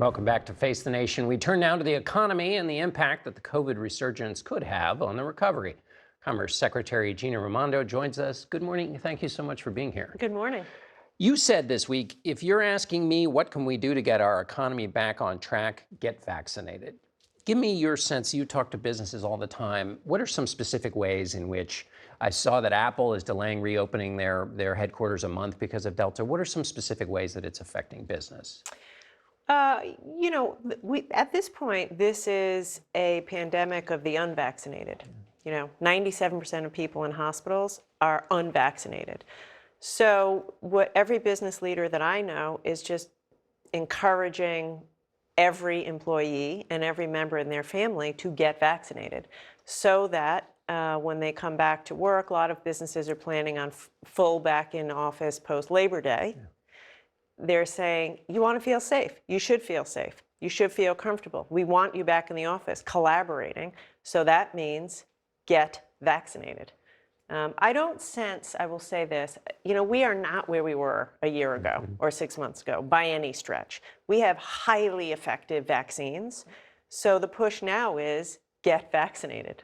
Welcome back to Face the Nation. We turn now to the economy and the impact that the COVID resurgence could have on the recovery. Commerce Secretary Gina Raimondo joins us. Good morning. Thank you so much for being here. Good morning. You said this week, if you're asking me what can we do to get our economy back on track, get vaccinated. Give me your sense. You talk to businesses all the time. What are some specific ways in which I saw that Apple is delaying reopening their headquarters a month because of Delta? What are some specific ways that it's affecting business? At this point, this is a pandemic of the unvaccinated. 97% of people in hospitals are unvaccinated. So what every business leader that I know is just encouraging every employee and every member in their family to get vaccinated so that when they come back to work, a lot of businesses are planning on full back in office post Labor Day. Yeah. They're saying, you want to feel safe. You should feel safe. You should feel comfortable. We want you back in the office collaborating. So that means get vaccinated. I don't sense, I will say this, we are not where we were a year ago or 6 months ago by any stretch. We have highly effective vaccines. So the push now is get vaccinated.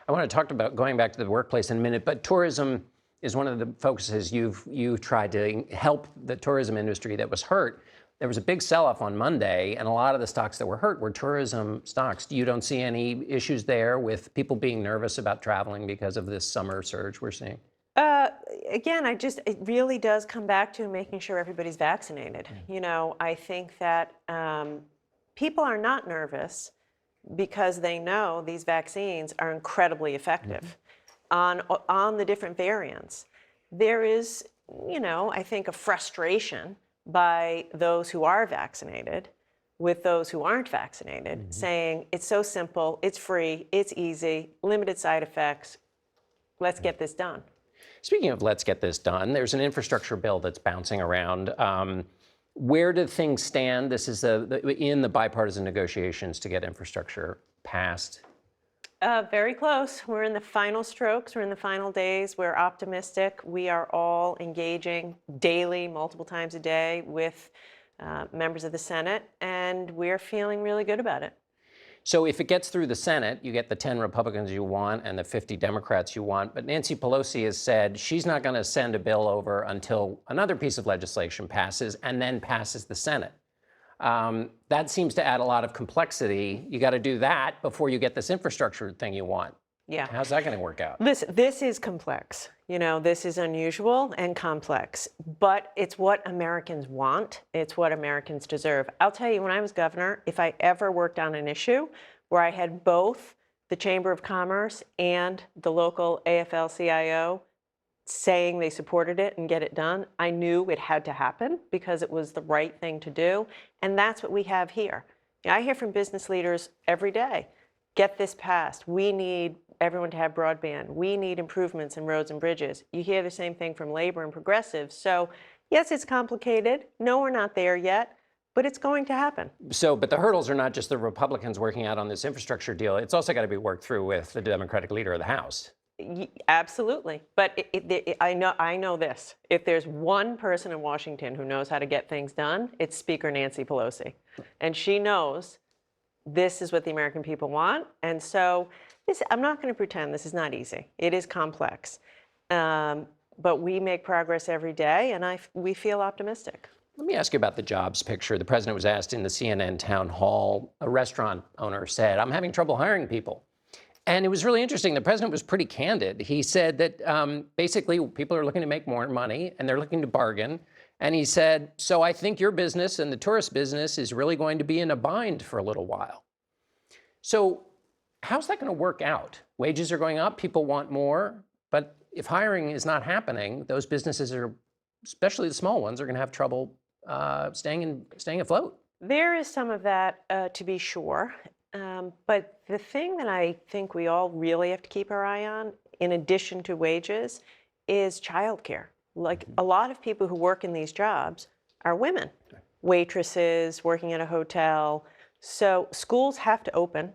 I want to talk about going back to the workplace in a minute, but tourism is one of the focuses you've tried to help the tourism industry that was hurt. There was a big sell-off on Monday, and a lot of the stocks that were hurt were tourism stocks. You don't see any issues there with people being nervous about traveling because of this summer surge we're seeing? Again, it really does come back to making sure everybody's vaccinated. I think that people are not nervous because they know these vaccines are incredibly effective. On the different variants. There is, I think a frustration by those who are vaccinated with those who aren't vaccinated, saying it's so simple, it's free, it's easy, limited side effects, let's get this done. Speaking of let's get this done, there's an infrastructure bill that's bouncing around. Where do things stand? This is in the bipartisan negotiations to get infrastructure passed. Very close. We're in the final strokes. We're in the final days. We're optimistic. We are all engaging daily, multiple times a day with members of the Senate, and we're feeling really good about it. So if it gets through the Senate, you get the 10 Republicans you want and the 50 Democrats you want. But Nancy Pelosi has said she's not going to send a bill over until another piece of legislation passes and then passes the Senate. That seems to add a lot of complexity. You got to do that before you get this infrastructure thing you want. Yeah. How's that going to work out? Listen, this is complex. This is unusual and complex, but it's what Americans want. It's what Americans deserve. I'll tell you, when I was governor, if I ever worked on an issue where I had both the Chamber of Commerce and the local AFL-CIO saying they supported it and get it done, I knew it had to happen because it was the right thing to do. And that's what we have here. I hear from business leaders every day, get this passed. We need everyone to have broadband. We need improvements in roads and bridges. You hear the same thing from labor and progressives. So yes, it's complicated. No, we're not there yet, but it's going to happen. But the hurdles are not just the Republicans working out on this infrastructure deal. It's also got to be worked through with the Democratic leader of the House. Absolutely. But I know this. If there's one person in Washington who knows how to get things done, it's Speaker Nancy Pelosi. And she knows this is what the American people want. And so I'm not going to pretend this is not easy. It is complex. But we make progress every day, and we feel optimistic. Let me ask you about the jobs picture. The president was asked in the CNN town hall. A restaurant owner said, I'm having trouble hiring people. And it was really interesting. The president was pretty candid. He said that basically people are looking to make more money and they're looking to bargain. And he said, so I think your business and the tourist business is really going to be in a bind for a little while. So how's that going to work out? Wages are going up, people want more. But if hiring is not happening, those businesses are, especially the small ones, are going to have trouble staying afloat. There is some of that, to be sure. But the thing that I think we all really have to keep our eye on, in addition to wages, is childcare. Like a lot of people who work in these jobs are women, waitresses, working at a hotel. So schools have to open,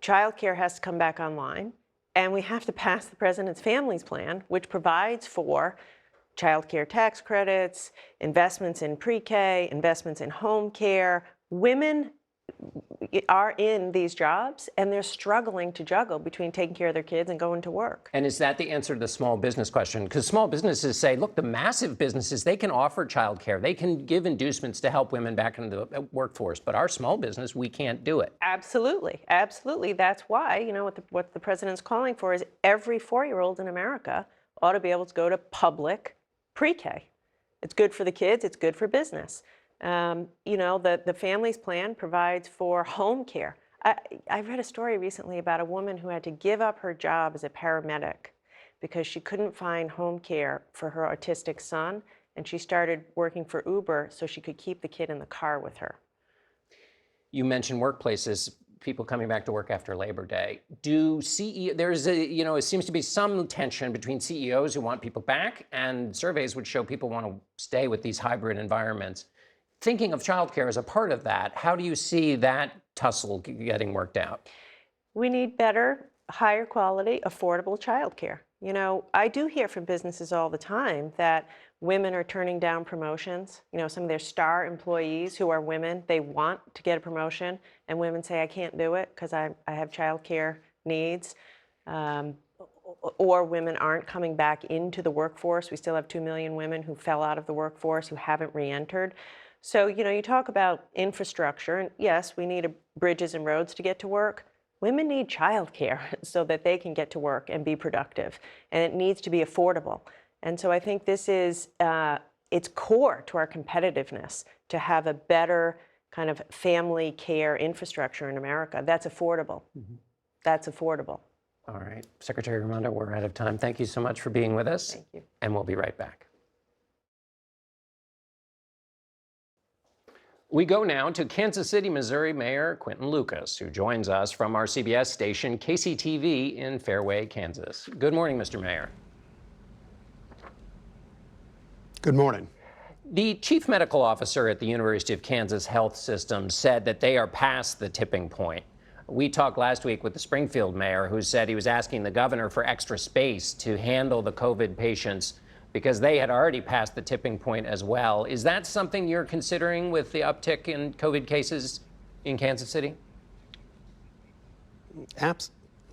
childcare has to come back online, and we have to pass the President's Families Plan, which provides for childcare tax credits, investments in pre-K, investments in home care, Women are in these jobs and they're struggling to juggle between taking care of their kids and going to work. And is that the answer to the small business question? Because small businesses say, look, the massive businesses, they can offer childcare. They can give inducements to help women back into the workforce. But our small business, we can't do it. Absolutely. Absolutely. That's why, you know, what the president's calling for is every 4-year-old in America ought to be able to go to public pre-K. It's good for the kids. It's good for business. You know, the Families Plan provides for home care. I read a story recently about a woman who had to give up her job as a paramedic because she couldn't find home care for her autistic son, and she started working for Uber so she could keep the kid in the car with her. You mentioned workplaces, people coming back to work after Labor Day. Do there's it seems to be some tension between CEOs who want people back, and surveys would show people want to stay with these hybrid environments. Thinking of childcare as a part of that, how do you see that tussle getting worked out? We need better, higher quality, affordable childcare. You know, I do hear from businesses all the time that women are turning down promotions. You know, some of their star employees who are women, they want to get a promotion, and women say, I can't do it because I have childcare needs. Or women aren't coming back into the workforce. We still have 2 million women who fell out of the workforce who haven't re-entered. So, you know, you talk about infrastructure, and yes, we need bridges and roads to get to work. Women need childcare so that they can get to work and be productive, and it needs to be affordable. And so I think this is, it's core to our competitiveness to have a better kind of family care infrastructure in America. That's affordable. Mm-hmm. That's affordable. All right. Secretary Raimondo, we're out of time. Thank you so much for being with us. Thank you. And we'll be right back. We go now to Kansas City, Missouri Mayor Quinton Lucas, who joins us from our CBS station, KCTV in Fairway, Kansas. Good morning, Mr. Mayor. Good morning. The chief medical officer at the University of Kansas Health System said that they are past the tipping point. We talked last week with the Springfield mayor, who said he was asking the governor for extra space to handle the COVID patients because they had already passed the tipping point as well. Is that something you're considering with the uptick in COVID cases in Kansas City?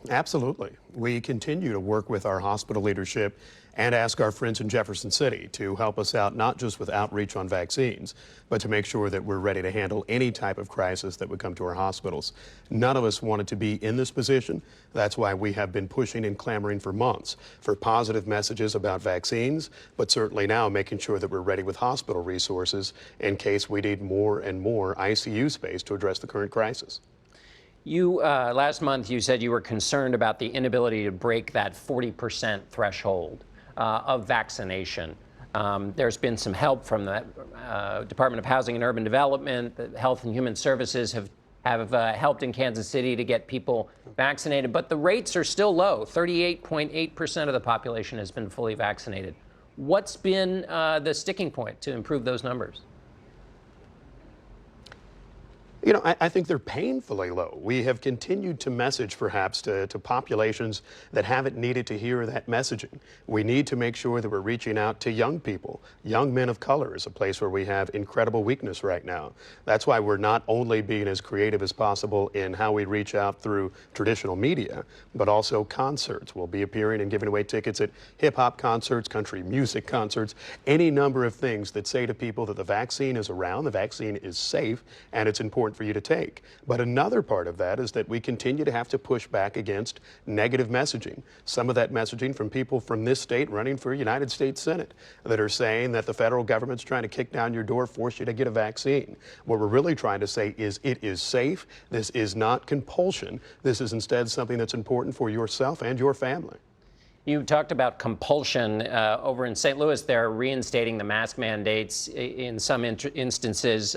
Absolutely. We continue to work with our hospital leadership and ask our friends in Jefferson City to help us out, not just with outreach on vaccines, but to make sure that we're ready to handle any type of crisis that would come to our hospitals. None of us wanted to be in this position. That's why we have been pushing and clamoring for months for positive messages about vaccines, but certainly now making sure that we're ready with hospital resources in case we need more and more ICU space to address the current crisis. You, last month, you said you were concerned about the inability to break that 40% threshold of vaccination. There's been some help from the Department of Housing and Urban Development. The Health and Human Services have helped in Kansas City to get people vaccinated, but the rates are still low. 38.8% of the population has been fully vaccinated. What's been the sticking point to improve those numbers? You know, I think they're painfully low. We have continued to message perhaps to populations that haven't needed to hear that messaging. We need to make sure that we're reaching out to young people. Young men of color is a place where we have incredible weakness right now. That's why we're not only being as creative as possible in how we reach out through traditional media, but also concerts. We'll be appearing and giving away tickets at hip-hop concerts, country music concerts, any number of things that say to people that the vaccine is around, the vaccine is safe, and it's important for you to take. But another part of that is that we continue to have to push back against negative messaging. Some of that messaging from people from this state running for United States Senate that are saying that the federal government's trying to kick down your door, force you to get a vaccine. What we're really trying to say is it is safe. This is not compulsion. This is instead something that's important for yourself and your family. You talked about compulsion. Over in St. Louis, they're reinstating the mask mandates in some instances.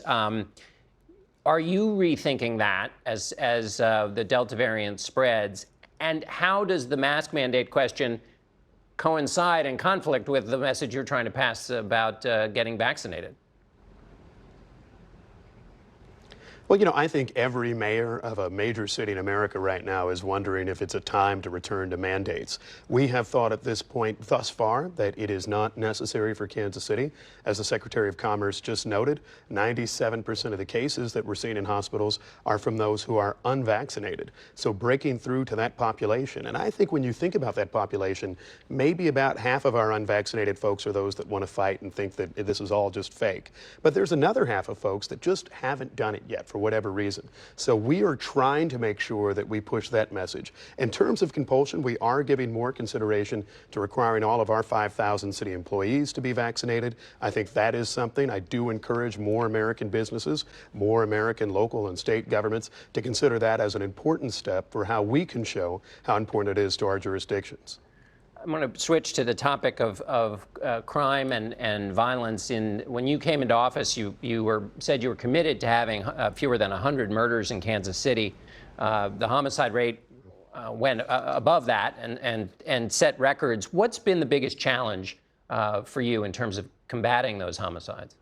Are you rethinking that as the Delta variant spreads? And how does the mask mandate question coincide and conflict with the message you're trying to pass about getting vaccinated? Well, I think every mayor of a major city in America right now is wondering if it's a time to return to mandates. We have thought at this point thus far that it is not necessary for Kansas City. As the Secretary of Commerce just noted, 97% of the cases that we're seeing in hospitals are from those who are unvaccinated. So breaking through to that population, and I think when you think about that population, maybe about half of our unvaccinated folks are those that want to fight and think that this is all just fake. But there's another half of folks that just haven't done it yet for whatever reason. So we are trying to make sure that we push that message. In terms of compulsion, we are giving more consideration to requiring all of our 5,000 city employees to be vaccinated. I think that is something. I do encourage more American businesses, more American local and state governments to consider that as an important step for how we can show how important it is to our jurisdictions. I'm going to switch to the topic of crime and violence. When you came into office, you said you were committed to having fewer than 100 murders in Kansas City. The homicide rate went above that and set records. What's been the biggest challenge for you in terms of combating those homicides?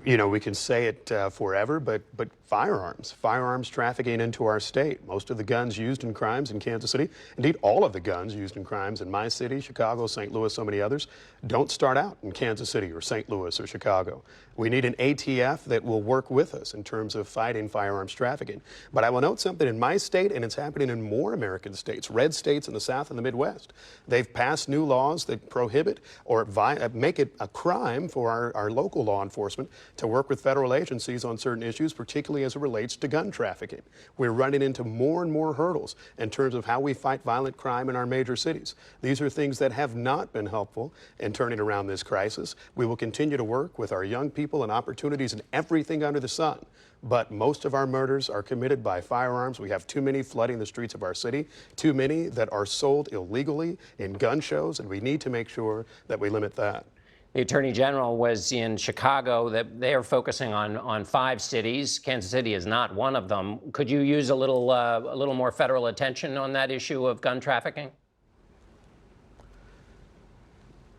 We can say it forever, but firearms trafficking into our state. Most of the guns used in crimes in Kansas City, indeed all of the guns used in crimes in my city, Chicago, St. Louis, so many others, don't start out in Kansas City or St. Louis or Chicago. We need an ATF that will work with us in terms of fighting firearms trafficking. But I will note something in my state, and it's happening in more American states, red states in the South and the Midwest. They've passed new laws that prohibit or make it a crime for our local law enforcement to work with federal agencies on certain issues, particularly as it relates to gun trafficking. We're running into more and more hurdles in terms of how we fight violent crime in our major cities. These are things that have not been helpful in turning around this crisis. We will continue to work with our young people and opportunities in everything under the sun. But most of our murders are committed by firearms. We have too many flooding the streets of our city, too many that are sold illegally in gun shows, and we need to make sure that we limit that. The Attorney General was in Chicago. That they are focusing on 5 cities. Kansas City is not one of them. Could you use a little more federal attention on that issue of gun trafficking?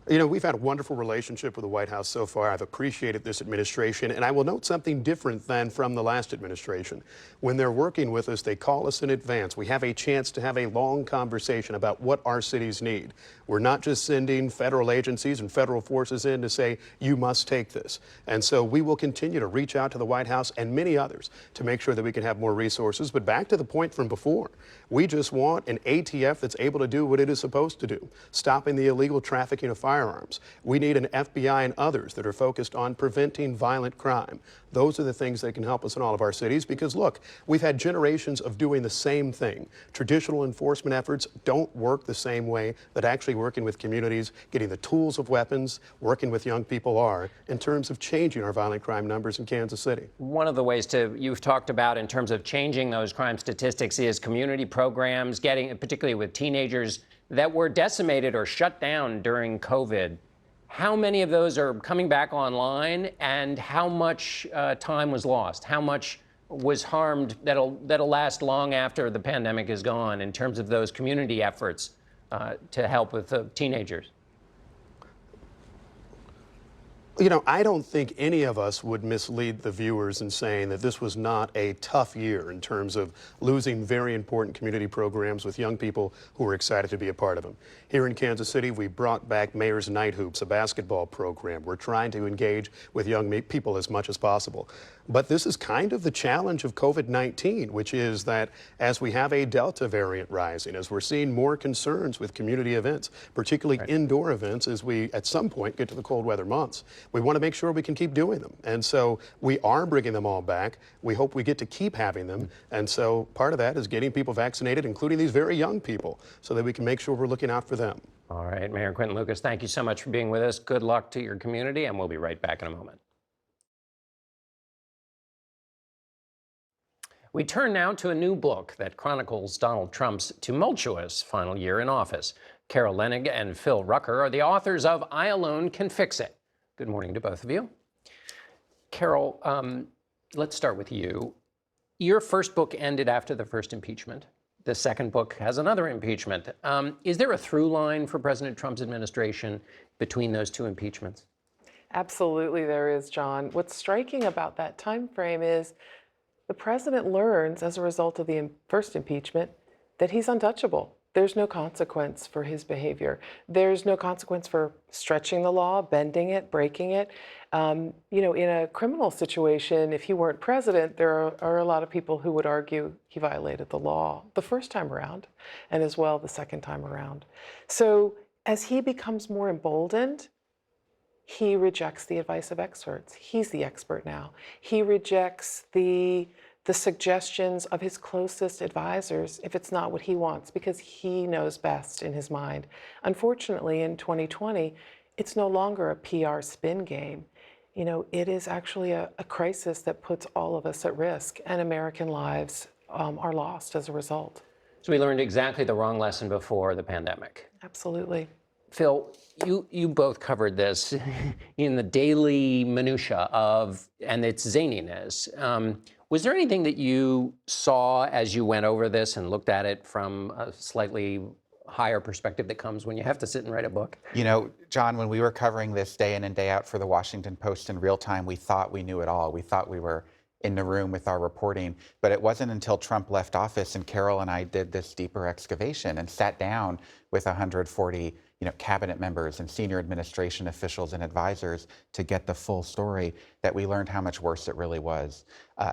We've had a wonderful relationship with the White House so far. I've appreciated this administration, and I will note something different than from the last administration. When they're working with us, they call us in advance. We have a chance to have a long conversation about what our cities need. We're not just sending federal agencies and federal forces in to say, you must take this. And so we will continue to reach out to the White House and many others to make sure that we can have more resources. But back to the point from before, we just want an ATF that's able to do what it is supposed to do, stopping the illegal trafficking of firearms. We need an FBI and others that are focused on preventing violent crime. Those are the things that can help us in all of our cities because, look, we've had generations of doing the same thing. Traditional enforcement efforts don't work the same way that actually working with communities, getting the tools of weapons, working with young people are in terms of changing our violent crime numbers in Kansas City. One of the ways you've talked about in terms of changing those crime statistics is community programs, particularly with teenagers that were decimated or shut down during COVID. How many of those are coming back online, and how much time was lost? How much was harmed that'll last long after the pandemic is gone in terms of those community efforts to help with the teenagers? I don't think any of us would mislead the viewers in saying that this was not a tough year in terms of losing very important community programs with young people who were excited to be a part of them. Here in Kansas City, we brought back Mayor's Night Hoops, a basketball program. We're trying to engage with young people as much as possible. But this is kind of the challenge of COVID-19, which is that as we have a Delta variant rising, as we're seeing more concerns with community events, particularly indoor events, as we at some point get to the cold weather months, we want to make sure we can keep doing them. And so we are bringing them all back. We hope we get to keep having them. And so part of that is getting people vaccinated, including these very young people, so that we can make sure we're looking out for them. All right, Mayor Quinton Lucas, thank you so much for being with us. Good luck to your community, and we'll be right back in a moment. We turn now to a new book that chronicles Donald Trump's tumultuous final year in office. Carol Leonnig and Phil Rucker are the authors of I Alone Can Fix It. Good morning to both of you. Carol, let's start with you. Your first book ended after the first impeachment. The second book has another impeachment. Is there a through line for President Trump's administration between those two impeachments? Absolutely there is, John. What's striking about that time frame is the president learns as a result of the first impeachment that he's untouchable. There's no consequence for his behavior. There's no consequence for stretching the law, bending it, breaking it. In a criminal situation, if he weren't president, there are a lot of people who would argue he violated the law the first time around, and as well the second time around. So as he becomes more emboldened, he rejects the advice of experts. He's the expert now. He rejects the suggestions of his closest advisors if it's not what he wants, because he knows best in his mind. Unfortunately, in 2020, it's no longer a PR spin game. It is actually a crisis that puts all of us at risk, and American lives are lost as a result. So we learned exactly the wrong lesson before the pandemic. Absolutely. Phil, you both covered this in the daily minutia and its zaniness. Was there anything that you saw as you went over this and looked at it from a slightly higher perspective that comes when you have to sit and write a book? John, when we were covering this day in and day out for the Washington Post in real time, we thought we knew it all. We thought we were in the room with our reporting. But it wasn't until Trump left office and Carol and I did this deeper excavation and sat down with 140 cabinet members and senior administration officials and advisors to get the full story that we learned how much worse it really was,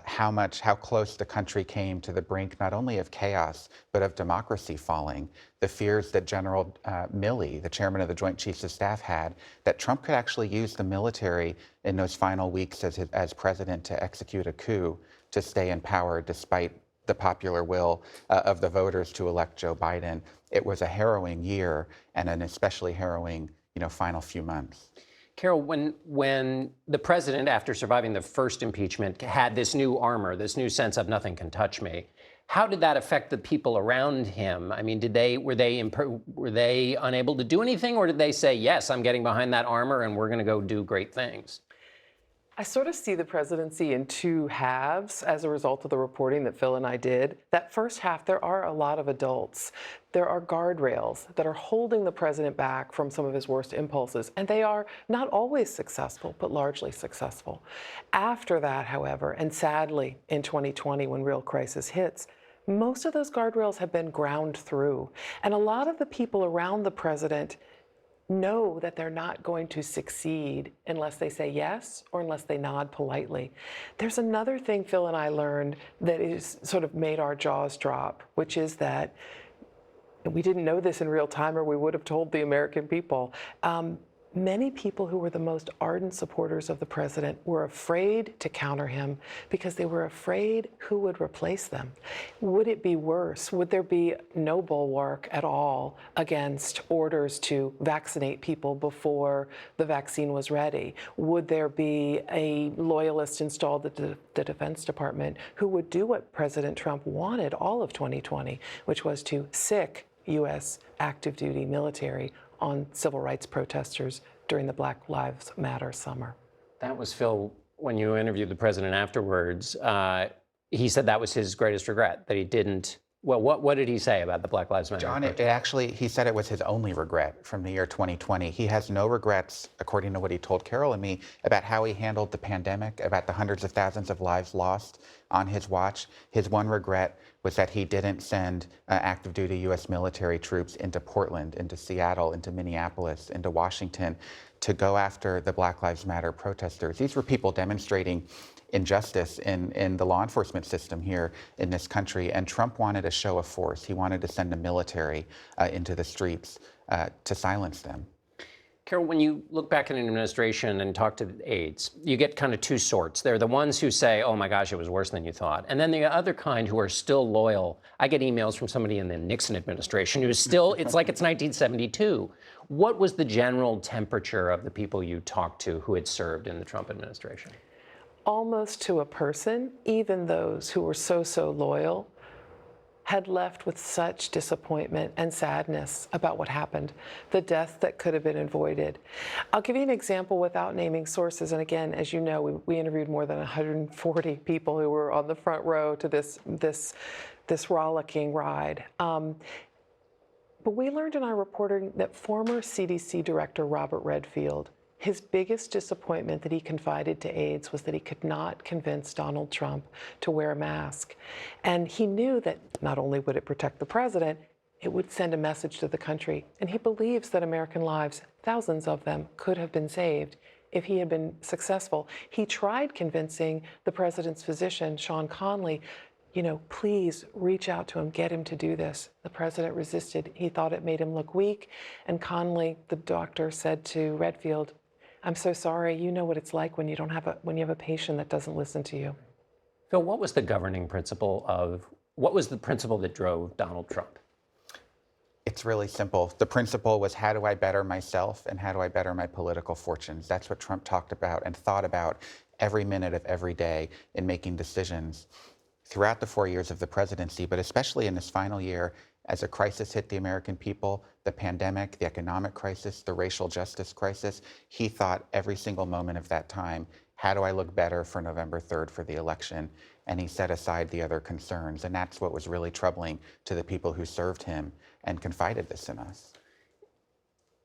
how close the country came to the brink not only of chaos, but of democracy falling. The fears that General Milley, the chairman of the Joint Chiefs of Staff, had, that Trump could actually use the military in those final weeks as president to execute a coup to stay in power despite the popular will of the voters to elect Joe Biden. It was a harrowing year and an especially harrowing, final few months. Carol, when the president, after surviving the first impeachment, had this new armor, this new sense of nothing can touch me, how did that affect the people around him? I mean, were they unable to do anything, or did they say, yes, I'm getting behind that armor and we're going to go do great things? I sort of see the presidency in two halves as a result of the reporting that Phil and I did. That first half, there are a lot of adults. There are guardrails that are holding the president back from some of his worst impulses, and they are not always successful, but largely successful. After that, however, and sadly in 2020 when real crisis hits, most of those guardrails have been ground through. And a lot of the people around the president know that they're not going to succeed unless they say yes or unless they nod politely. There's another thing Phil and I learned that is sort of made our jaws drop, which is that we didn't know this in real time, or we would have told the American people. Many people who were the most ardent supporters of the president were afraid to counter him because they were afraid who would replace them. Would it be worse? Would there be no bulwark at all against orders to vaccinate people before the vaccine was ready? Would there be a loyalist installed at the Defense Department who would do what President Trump wanted all of 2020, which was to sic U.S. active duty military on civil rights protesters during the Black Lives Matter summer? That was Phil, when you interviewed the president afterwards, he said that was his greatest regret, that he didn't. Well, what did he say about the Black Lives Matter? John, he said it was his only regret from the year 2020. He has no regrets, according to what he told Carol and me, about how he handled the pandemic, about the hundreds of thousands of lives lost on his watch. His one regret was that he didn't send active duty U.S. military troops into Portland, into Seattle, into Minneapolis, into Washington to go after the Black Lives Matter protesters. These were people demonstrating injustice in the law enforcement system here in this country, and Trump wanted a show of force. He wanted to send the military into the streets to silence them. Carol, when you look back at an administration and talk to aides, you get kind of two sorts. They're the ones who say, oh my gosh, it was worse than you thought. And then the other kind who are still loyal. I get emails from somebody in the Nixon administration who's still, it's like it's 1972. What was the general temperature of the people you talked to who had served in the Trump administration? Almost to a person, even those who were so loyal had left with such disappointment and sadness about what happened, the death that could have been avoided. I'll give you an example without naming sources. And again, as you know, we interviewed more than 140 people who were on the front row to this rollicking ride. But we learned in our reporting that former CDC Director Robert Redfield His biggest disappointment that he confided to aides was that he could not convince Donald Trump to wear a mask. And he knew that not only would it protect the president, it would send a message to the country. And he believes that American lives, thousands of them, could have been saved if he had been successful. He tried convincing the president's physician, Sean Conley, please reach out to him, get him to do this. The president resisted. He thought it made him look weak. And Conley, the doctor, said to Redfield, "I'm so sorry. You know what it's like when you have a patient that doesn't listen to you." Phil, what was the principle that drove Donald Trump? It's really simple. The principle was, how do I better myself and how do I better my political fortunes? That's what Trump talked about and thought about every minute of every day in making decisions throughout the 4 years of the presidency, but especially in this final year, as a crisis hit the American people, the pandemic, the economic crisis, the racial justice crisis. He thought every single moment of that time, how do I look better for November 3rd for the election? And he set aside the other concerns. And that's what was really troubling to the people who served him and confided this in us.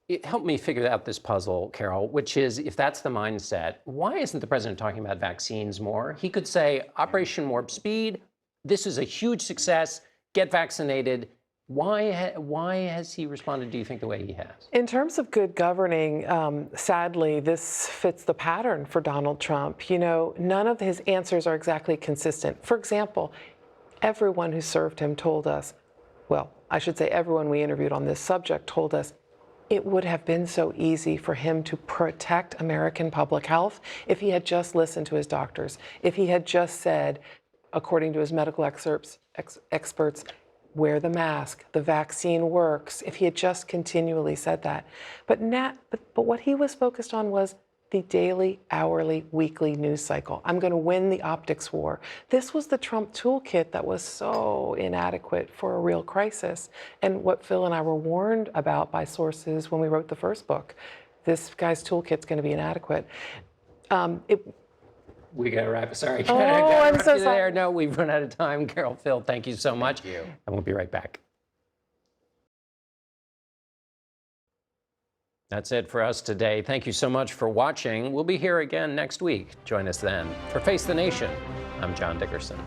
It helped me figure out this puzzle, Carol, which is, if that's the mindset, why isn't the president talking about vaccines more? He could say, Operation Warp Speed, this is a huge success, get vaccinated. Why has he responded, do you think, the way he has? In terms of good governing, sadly, this fits the pattern for Donald Trump. None of his answers are exactly consistent. For example, everyone who served him told us, well, I should say everyone we interviewed on this subject told us, it would have been so easy for him to protect American public health if he had just listened to his doctors, if he had just said, according to his medical experts, wear the mask, the vaccine works, if he had just continually said that. But what he was focused on was the daily, hourly, weekly news cycle. I'm going to win the optics war. This was the Trump toolkit that was so inadequate for a real crisis. And what Phil and I were warned about by sources when we wrote the first book, this guy's toolkit's going to be inadequate. We got to wrap it. Sorry. I'm so sorry. No, we've run out of time. Carol, Phil, thank you so much. Thank you. And we'll be right back. That's it for us today. Thank you so much for watching. We'll be here again next week. Join us then. For Face the Nation, I'm John Dickerson.